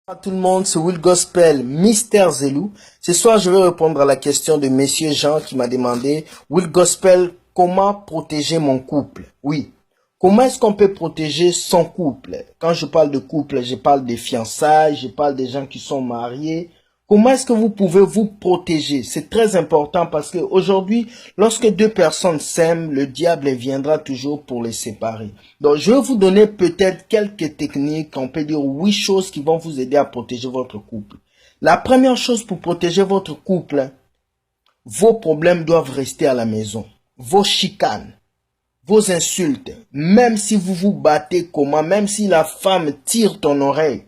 Bonjour à tout le monde, c'est Will Gospel, Mister Zelou. Ce soir, je vais répondre à la question de Monsieur Jean qui m'a demandé, Will Gospel, comment protéger mon couple? Oui. Comment est-ce qu'on peut protéger son couple? Quand je parle de couple, je parle des fiançailles, je parle des gens qui sont mariés. Comment est-ce que vous pouvez vous protéger? C'est très important parce qu'aujourd'hui, lorsque deux personnes s'aiment, le diable viendra toujours pour les séparer. Donc, je vais vous donner peut-être quelques techniques, on peut dire 8 choses qui vont vous aider à protéger votre couple. La première chose pour protéger votre couple, vos problèmes doivent rester à la maison. Vos chicanes, vos insultes, même si vous vous battez comment, même si la femme tire ton oreille,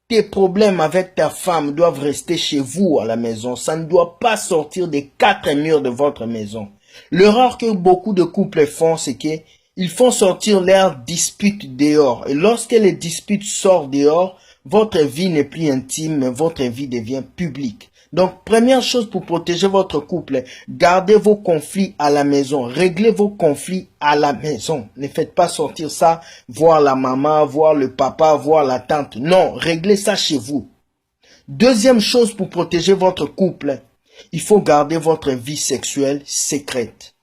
tes problèmes avec ta femme doivent rester chez vous à la maison. Ça ne doit pas sortir des 4 murs de votre maison. L'erreur que beaucoup de couples font, c'est qu'ils font sortir leurs disputes dehors. Et lorsque les disputes sortent dehors, votre vie n'est plus intime, mais votre vie devient publique. Donc, première chose pour protéger votre couple, gardez vos conflits à la maison. Réglez vos conflits à la maison. Ne faites pas sortir ça, voir la maman, voir le papa, voir la tante. Non, réglez ça chez vous. Deuxième chose pour protéger votre couple, il faut garder votre vie sexuelle secrète.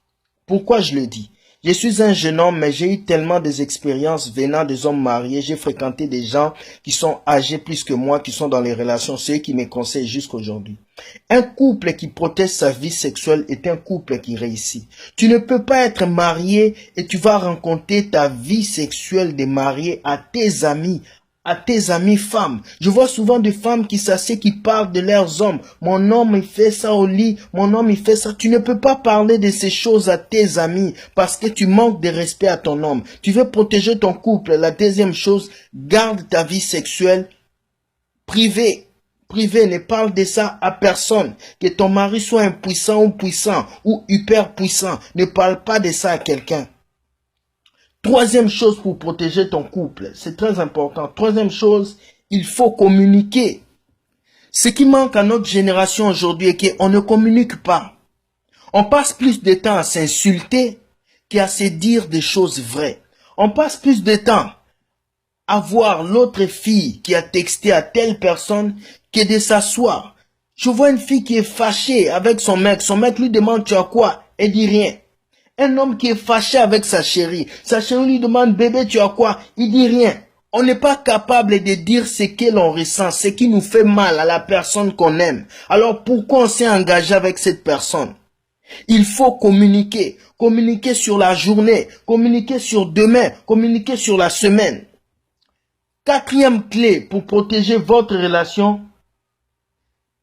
Pourquoi je le dis? Je suis un jeune homme, mais j'ai eu tellement des expériences venant des hommes mariés. J'ai fréquenté des gens qui sont âgés plus que moi, qui sont dans les relations, ceux qui me conseillent jusqu'aujourd'hui. Un couple qui protège sa vie sexuelle est un couple qui réussit. Tu ne peux pas être marié et tu vas rencontrer ta vie sexuelle de marié à tes amis femmes. Je vois souvent des femmes qui s'assiedent, qui parlent de leurs hommes. Mon homme, il fait ça au lit. Mon homme, il fait ça. Tu ne peux pas parler de ces choses à tes amis parce que tu manques de respect à ton homme. Tu veux protéger ton couple. La deuxième chose, garde ta vie sexuelle privée. Ne parle de ça à personne. Que ton mari soit impuissant ou puissant ou hyper puissant. Ne parle pas de ça à quelqu'un. Troisième chose pour protéger ton couple, c'est très important. Troisième chose, il faut communiquer. Ce qui manque à notre génération aujourd'hui est qu'on ne communique pas. On passe plus de temps à s'insulter qu'à se dire des choses vraies. On passe plus de temps à voir l'autre fille qui a texté à telle personne que de s'asseoir. Je vois une fille qui est fâchée avec son mec lui demande tu as quoi? Elle dit rien. Un homme qui est fâché avec sa chérie lui demande, bébé, tu as quoi? Il dit rien. On n'est pas capable de dire ce que l'on ressent, ce qui nous fait mal à la personne qu'on aime. Alors pourquoi on s'est engagé avec cette personne? Il faut communiquer. Communiquer sur la journée, communiquer sur demain, communiquer sur la semaine. Quatrième clé pour protéger votre relation,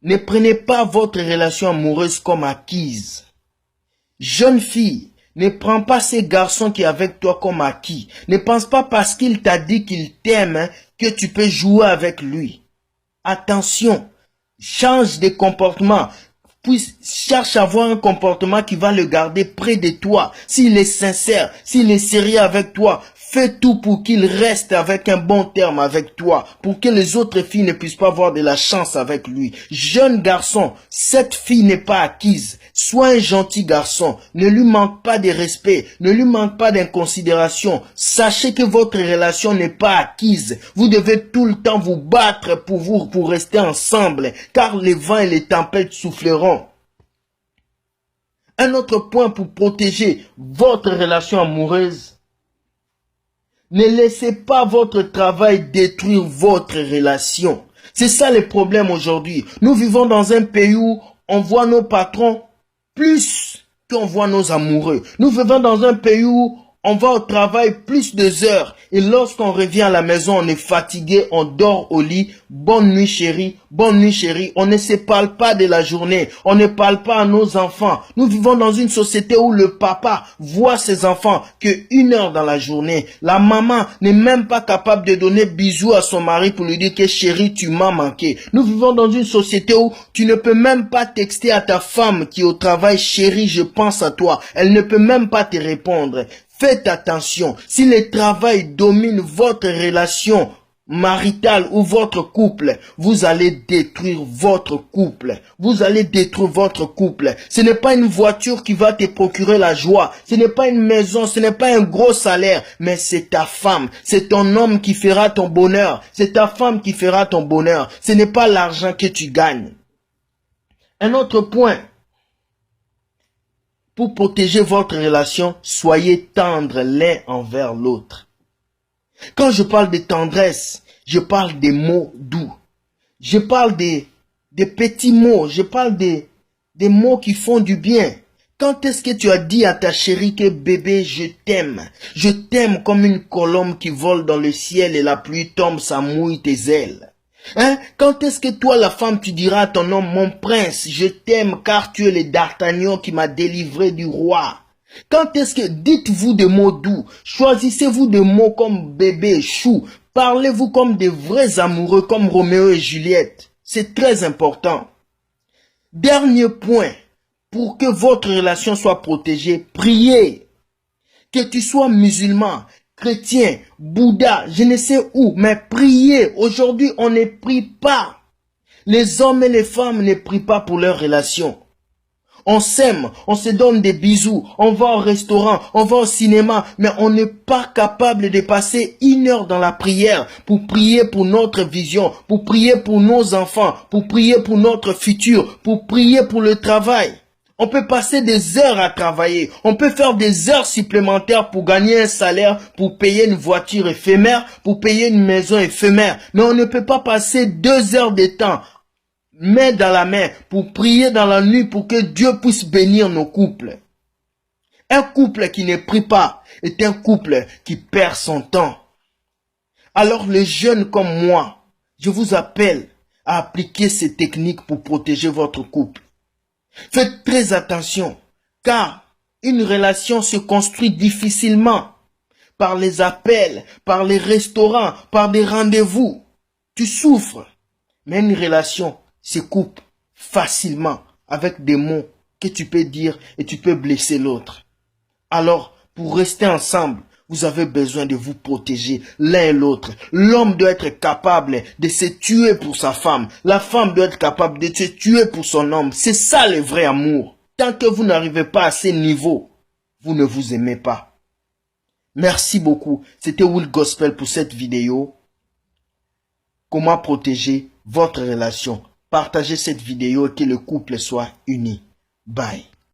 ne prenez pas votre relation amoureuse comme acquise. Jeune fille, ne prends pas ces garçons qui est avec toi comme acquis. Ne pense pas parce qu'il t'a dit qu'il t'aime que tu peux jouer avec lui. Attention, change de comportement. Puis cherche à avoir un comportement qui va le garder près de toi. S'il est sincère, s'il est sérieux avec toi, fais tout pour qu'il reste avec un bon terme avec toi, pour que les autres filles ne puissent pas avoir de la chance avec lui. Jeune garçon, cette fille n'est pas acquise. Sois un gentil garçon. Ne lui manque pas de respect. Ne lui manque pas d'inconsidération. Sachez que votre relation n'est pas acquise. Vous devez tout le temps vous battre pour rester ensemble, car les vents et les tempêtes souffleront. Un autre point pour protéger votre relation amoureuse, ne laissez pas votre travail détruire votre relation. C'est ça le problème aujourd'hui. Nous vivons dans un pays où on voit nos patrons plus qu'on voit nos amoureux. Nous vivons dans un pays où on va au travail plus de heures et lorsqu'on revient à la maison, on est fatigué, on dort au lit. Bonne nuit chérie, bonne nuit chérie. On ne se parle pas de la journée, on ne parle pas à nos enfants. Nous vivons dans une société où le papa voit ses enfants que 1 heure dans la journée. La maman n'est même pas capable de donner bisous à son mari pour lui dire que chérie, tu m'as manqué. Nous vivons dans une société où tu ne peux même pas texter à ta femme qui est au travail, chérie, je pense à toi. Elle ne peut même pas te répondre. Faites attention, si le travail domine votre relation, marital ou votre couple, vous allez détruire votre couple. Vous allez détruire votre couple. Ce n'est pas une voiture qui va te procurer la joie. Ce n'est pas une maison, ce n'est pas un gros salaire. Mais c'est ta femme, c'est ton homme qui fera ton bonheur. C'est ta femme qui fera ton bonheur. Ce n'est pas l'argent que tu gagnes. Un autre point. Pour protéger votre relation, soyez tendres l'un envers l'autre. Quand je parle de tendresse, je parle des mots doux. Je parle des petits mots. Je parle des mots qui font du bien. Quand est-ce que tu as dit à ta chérie que bébé, je t'aime? Je t'aime comme une colombe qui vole dans le ciel et la pluie tombe, ça mouille tes ailes. Hein? Quand est-ce que toi, la femme, tu diras à ton homme, mon prince, je t'aime car tu es le D'Artagnan qui m'a délivré du roi? Quand est-ce que dites-vous des mots doux? Choisissez-vous des mots comme bébé, chou. Parlez-vous comme des vrais amoureux, comme Roméo et Juliette. C'est très important. Dernier point. Pour que votre relation soit protégée, priez. Que tu sois musulman, chrétien, Bouddha, je ne sais où, mais priez. Aujourd'hui, on ne prie pas. Les hommes et les femmes ne prient pas pour leur relation. On s'aime, on se donne des bisous, on va au restaurant, on va au cinéma, mais on n'est pas capable de passer 1 heure dans la prière pour prier pour notre vision, pour prier pour nos enfants, pour prier pour notre futur, pour prier pour le travail. On peut passer des heures à travailler, on peut faire des heures supplémentaires pour gagner un salaire, pour payer une voiture éphémère, pour payer une maison éphémère, mais on ne peut pas passer 2 heures de temps main dans la main pour prier dans la nuit pour que Dieu puisse bénir nos couples. Un couple qui ne prie pas est un couple qui perd son temps. Alors les jeunes comme moi, je vous appelle à appliquer ces techniques pour protéger votre couple. Faites très attention, car une relation se construit difficilement par les appels, par les restaurants, par des rendez-vous. Tu souffres, mais une relation se coupe facilement avec des mots que tu peux dire et tu peux blesser l'autre. Alors, pour rester ensemble, vous avez besoin de vous protéger l'un et l'autre. L'homme doit être capable de se tuer pour sa femme. La femme doit être capable de se tuer pour son homme. C'est ça le vrai amour. Tant que vous n'arrivez pas à ce niveau, vous ne vous aimez pas. Merci beaucoup. C'était Will Gospel pour cette vidéo. Comment protéger votre relation. Partagez cette vidéo et que le couple soit uni. Bye.